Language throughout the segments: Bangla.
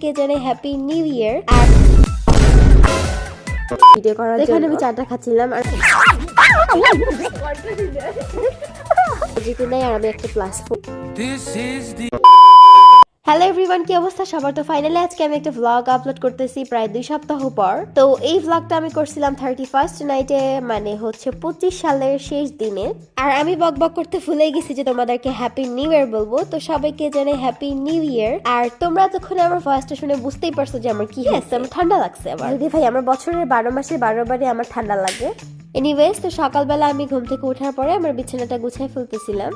কে জানে হ্যাপি নিউ ইয়ার। আর ভিডিও করার জন্য আমি চাটা খাচ্ছিলাম আর জিতু নাই আর আমি একটা প্লাস। হ্যালো এভরিওয়ান, কি অবস্থা সবার? তো ফাইনালি আজকে আমি একটা ভ্লগ আপলোড করতেছি প্রায় 2 সপ্তাহ পর। তো এই ভ্লগটা আমি করছিলাম 31st নাইটে, মানে হচ্ছে 25 সালের শেষ দিনে। আর আমি বকবক করতে ভুলে গেছি যে তোমাদেরকে হ্যাপি নিউ ইয়ার বলবো। তো সবাইকে জানে হ্যাপি নিউ ইয়ার। আর তোমরা তখন আমার ভয়েসটা শুনে বুঝতেই পারছো যে আমার কি হয়েছে, আমার ঠান্ডা লাগছে। আবার যদি ভাই আমার বছরের 12 মাসে 12 বারে আমার ঠান্ডা লাগে। এনিওয়েজ, তো সকালবেলা আমি ঘুম থেকে ওঠার পরে আমার বিছানাটা গুছিয়ে ফেলতেছিলাম।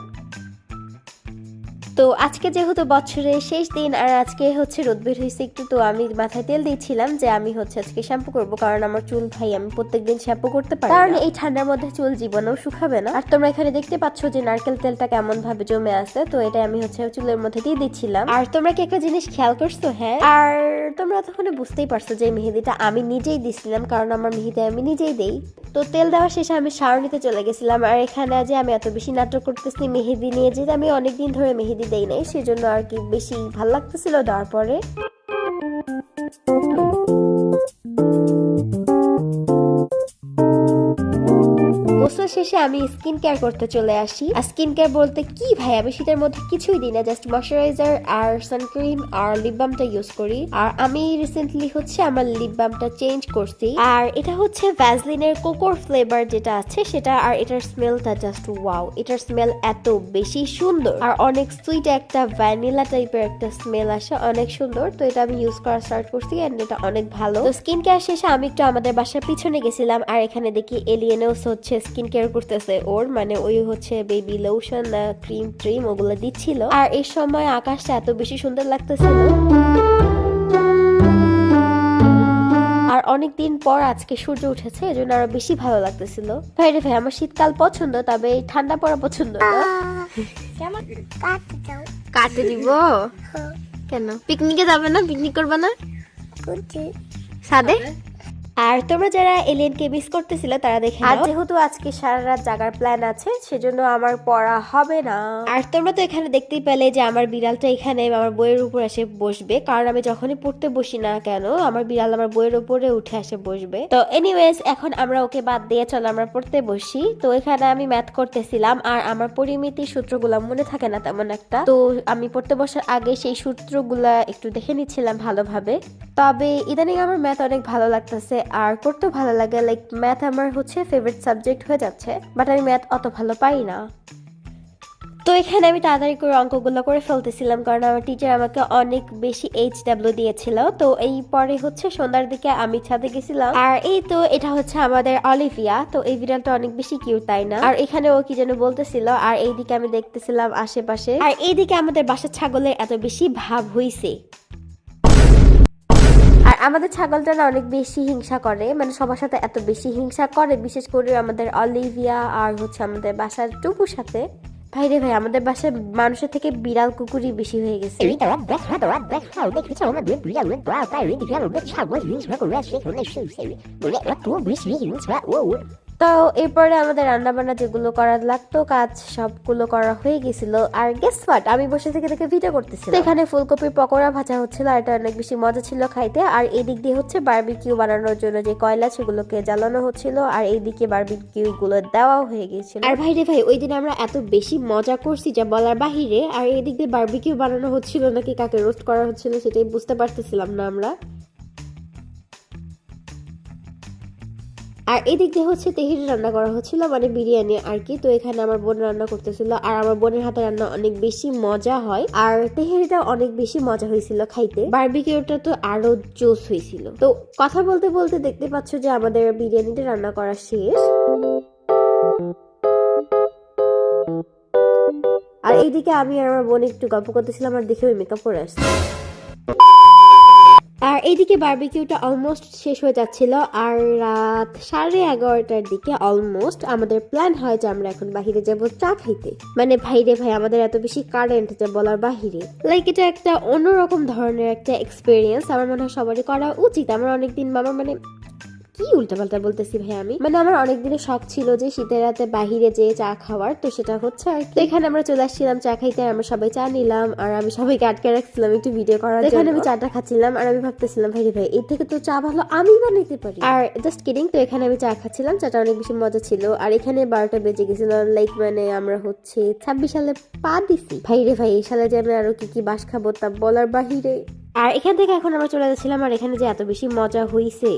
তো আজকে যেহেতু বছরের শেষ দিন আর আজকে হচ্ছে রোদ বের হয়েছে একটু, তো আমি মাথায় তেল দিয়েছিলাম যে আমি হচ্ছে আজকে শ্যাম্পু করব, কারণ আমার চুল ভাই আমি প্রত্যেকদিন শ্যাম্পু করতে পারি, কারণ এই ঠান্ডার মধ্যে চুল জীবনেও শুকাবে না। আর তোমরা এখানে দেখতে পাচ্ছ যে নারকেল তেলটা কেমন ভাবে জমে আছে, তো এটা আমি হচ্ছে চুলের মধ্যে দিয়ে দিচ্ছিলাম। আর তোমরা কি একটা জিনিস খেয়াল করছো? হ্যাঁ, আর তোমরা তখন বুঝতেই পারছো যে মেহেদিটা আমি নিজেই দিছিলাম, কারণ আমার মেহেদি আমি নিজেই দেই। তো তেল দেওয়া শেষে আমি শাওয়ার নিতে চলে গেছিলাম। আর এখানে যে আমি এত বেশি নাটক করতেছি মেহেদি নিয়ে, যে আমি অনেকদিন ধরে মেহেদি দেই নাই, সেজন্য আর কি বেশি ভাল লাগতেছিল দেওয়ার পরে। গোসল শেষে আমি স্কিন কেয়ার করতে চলে আসি। আর স্কিন কেয়ার বলতে কি ভাই, আমি শীতের মধ্যে কিছুই দিই না, জাস্ট ময়শ্চারাইজার আর সানক্রিম আর লিপ বামটা ইউজ করি। আর আমি রিসেন্টলি হচ্ছে আমার লিপ বামটা চেঞ্জ করছি, আর এটা হচ্ছে ভ্যাসলিনের কোকোর ফ্লেভার যেটা আছে সেটা। আর এটার স্মেলটা জাস্ট ওয়াও, এটার স্মেল এত বেশি সুন্দর আর অনেক সুইট, একটা ভ্যানিলা টাইপের একটা স্মেল আসে, অনেক সুন্দর। তো এটা আমি ইউজ করা স্টার্ট করছি এন্ড এটা অনেক ভালো। তো স্কিন কেয়ার শেষে আমি একটু আমাদের বাসার পিছনে গেছিলাম, আর এখানে দেখি এলিয়েনেও হচ্ছে স্কিন কেয়ার করতেছে ওর, মানে ওই হচ্ছে বেবি লোশন ক্রিম ওগুলো দিচ্ছিল। আর এই সময় আকাশটা এত বেশি সুন্দর লাগতেছিল। আর অনেকদিন পর আজকে সূর্য উঠেছে, এজন্য আরো বেশি ভালো লাগতেছিল। ভাই রে ভাই, আমার শীতকাল পছন্দ, তবে ঠান্ডা পড়া পছন্দ না। কেমন কাটে দিব কেন? পিকনিকে যাবে না? পিকনিক করবে না সাদে? আর তোমরা যারা এলিয়েনকে মিস করতেছিলে তারা দেখে নাও। আর যেহেতু আজকে সারা রাত জাগার প্ল্যান আছে, সেজন্য আমার পড়া হবে না। আর তোমরা তো এখানে দেখতেই পেলে যে আমার বিড়ালটা এখানে আমার বইয়ের উপর এসে বসবে, কারণ আমি যখনই পড়তে বসি না কেন আমার বিড়াল আমার বইয়ের উপরে উঠে এসে বসবে। তো এনিওয়েজ, এখন আমরা ওকে বাদ দিয়ে চলো আমরা পড়তে বসি। তো এখানে আমি ম্যাথ করতেছিলাম, আর আমার পরিমিতির সূত্রগুলো মনে থাকে না তেমন একটা, তো আমি পড়তে বসার আগে সেই সূত্রগুলা একটু দেখে নিচ্ছিলাম ভালোভাবে। তবে ইদানিং আমার ম্যাথ অনেক ভালো লাগতেছে আর করতেও ভালো লাগে, লাইক ম্যাথ আমার হচ্ছে ফেভারিট সাবজেক্ট হয়ে যাচ্ছে, বাট আমি ম্যাথ অত ভালো পারি না। তো এখানে আমি তাড়াতাড়ি করে অঙ্কগুলো করে ফেলতেছিলাম, কারণ আমার টিচার আমাকে অনেক বেশি HW দিয়েছিল। তো এই পরে হচ্ছে সন্ধ্যার দিকে আমি ছাদে গেছিলাম, আর এই তো এটা হচ্ছে আমাদের অলিভিয়া। তো এই বিড়ালটা অনেক বেশি কিউট, তাই না? আর এখানে ও কি যেন বলতেছিল, আর এইদিকে আমি দেখতেছিলাম আশেপাশে, আর এইদিকে আমাদের বাসার ছাগলের এত বেশি ভাব হইছে। আর আমাদের ছাগলটা না অনেক বেশি হিংসা করে, মানে সবার সাথে এত বেশি হিংসা করে, বিশেষ করে আমাদের অলিভিয়া আর হচ্ছে আমাদের বাসার টুপুর সাথে। ভাই রে ভাই, আমাদের বাসায় মানুষের থেকে বিড়াল কুকুরই বেশি হয়ে গেছে। তো এরপরে আমাদের রান্না বান্না যেগুলো করার লাগতো কাজ সবগুলো করা হয়ে গেছিল। আর গেস হোয়াট, আমি বসে থেকে ভিডিও করতেছিলাম। এখানে ফুলকপির পকোড়া ভাজা হচ্ছিল, আর এটা অনেক বেশি মজা ছিল খাইতে। আর এদিক দিয়ে হচ্ছে বারবিকিউ বানানোর জন্য যে কয়লা সেগুলোকে জ্বালানো হচ্ছিল, আর এইদিকে বারবিকিউ গুলো দেওয়াও হয়ে গেছিল। আর ভাই রে ভাই, ওই দিন আমরা এত বেশি মজা করছি যা বলার বাহিরে। আর এদিক দিয়ে বারবিকিউ বানানো হচ্ছিল নাকি কাকে রোস্ট করা হচ্ছিল সেটাই বুঝতে পারতেছিলাম না আমরা। আর এদিক দিয়ে হচ্ছে তেহেরি রান্না করা হচ্ছিল, মানে বিরিয়ানি আর কি। তো এখানে আমার বোন রান্না করতেছিল, আর আমার বোনের হাতে রান্না অনেক বেশি মজা হয়, আর তেহেরিটা অনেক বেশি মজা হয়েছিল খাইতে। বারবিকিউটা তো আরো জোস হয়েছিল। তো কথা বলতে বলতে দেখতে পাচ্ছ যে আমাদের বিরিয়ানিটা রান্না করা শেষ। আর এইদিকে আমি আর আমার বোন একটু গল্প করতেছিলাম, আর দেখে ওই মেকআপ করে আসছে। আর এইদিকে বারবিকিউটা অলমোস্ট শেষ হয়ে যাচ্ছিল, আর রাত 11:30টার দিকে অলমোস্ট আমাদের প্ল্যান হয় যে আমরা এখন বাহিরে যাব চা খাইতে। মানে ভাই রে ভাই, আমাদের এত বেশি কারেন্ট যে বলার বাহিরে, লাইক এটা একটা অন্যরকম ধরনের একটা এক্সপিরিয়েন্স। আমার মনে হয় সবারই করা উচিত। আমার অনেকদিন মামা মানে কি উল্টাপাল্টা বলতেছি ভাই আমি, মানে আমার অনেক দিনের শখ ছিল যে শীতের রাতে বাহিরে যেয়ে চা খাওয়ার, তো সেটা হচ্ছে আর কি। এখানে আমরা চলে আসছিলাম চা খাইতে, আমরা সবাই চা নিলাম আর আমি সবাইকে আটকে রাখছিলাম একটু ভিডিও করার জন্য। এখানে আমি চাটা খাচ্ছিলাম আর আমি ভাবতেছিলাম ভাই রে ভাই এর থেকে তো চা ভালো আমি বানাইতে পারি। আর জাস্ট কিডিং, তো এখানে আমি চা খাচ্ছিলাম, চাটা অনেক বেশি মজা ছিল। আর এখানে 12টা বেজে গেছিল, লাইক মানে আমরা হচ্ছে 26 সালে পা দিছি। ভাই রে ভাই এই সালে যে আমি আরো কি কি বাস খাবো তা বলার বাহিরে। আর এখান থেকে এখন আমরা চলে যাচ্ছিলাম, আর এখানে যে এত বেশি মজা হইছে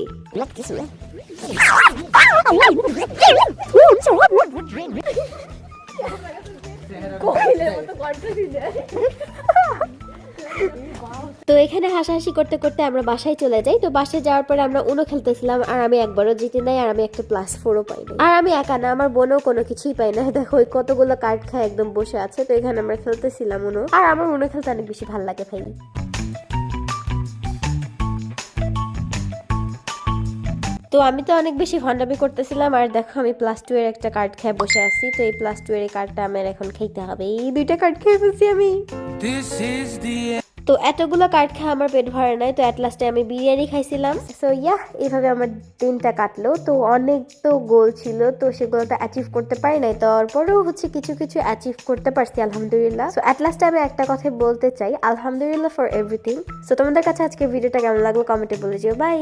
তো এখানে হাসাহাসি করতে করতে আমরা বাসায় চলে যাই। তো বাসায় যাওয়ার পরে আমরা উনো খেলতেছিলাম আর আমি একবারও জিতে নাই আর আমি একটা +4ও পাই নাই। আর আমি একা না, আমার বোনও কোনো কিছুই পাই না। দেখো ওই কতগুলো কার্ড খায় একদম বসে আছে। তো এখানে আমরা খেলতেছিলাম উনো, আর আমার উনো খেলতে অনেক বেশি ভালো লাগে ভাই। তো আমি তো অনেক বেশি ভন্ডামি করতেছিলাম আর দেখো আমি +2 এর একটা কার্ড খেয়ে বসে আছি। তো এই +2 এর কার্ডটা আমার এখন খাইতে হবে। এই 2টা কার্ড খেয়ে ফেলছি আমি। তো এতগুলো কার্ড খেয়ে আমার পেট ভরে নাই, তো এট লাস্টে আমি বিরিয়ানি খাইছিলাম। সো ইয়া এইভাবে আমার দিনটা কাটলো। তো অনেক তো গোল ছিল, তো সেগুলো তো অ্যাচিভ করতে পারি নাই, তারপরেও হচ্ছে কিছু কিছু অ্যাচিভ করতে পারছি আলহামদুলিল্লাহ। সো এট লাস্টে আমি একটা কথাই বলতে চাই, আলহামদুলিল্লাহ ফর এভরিথিং। সো তোমাদের কাছে আজকে ভিডিওটা কেমন লাগলো কমেন্টে বলে যেও। বাই।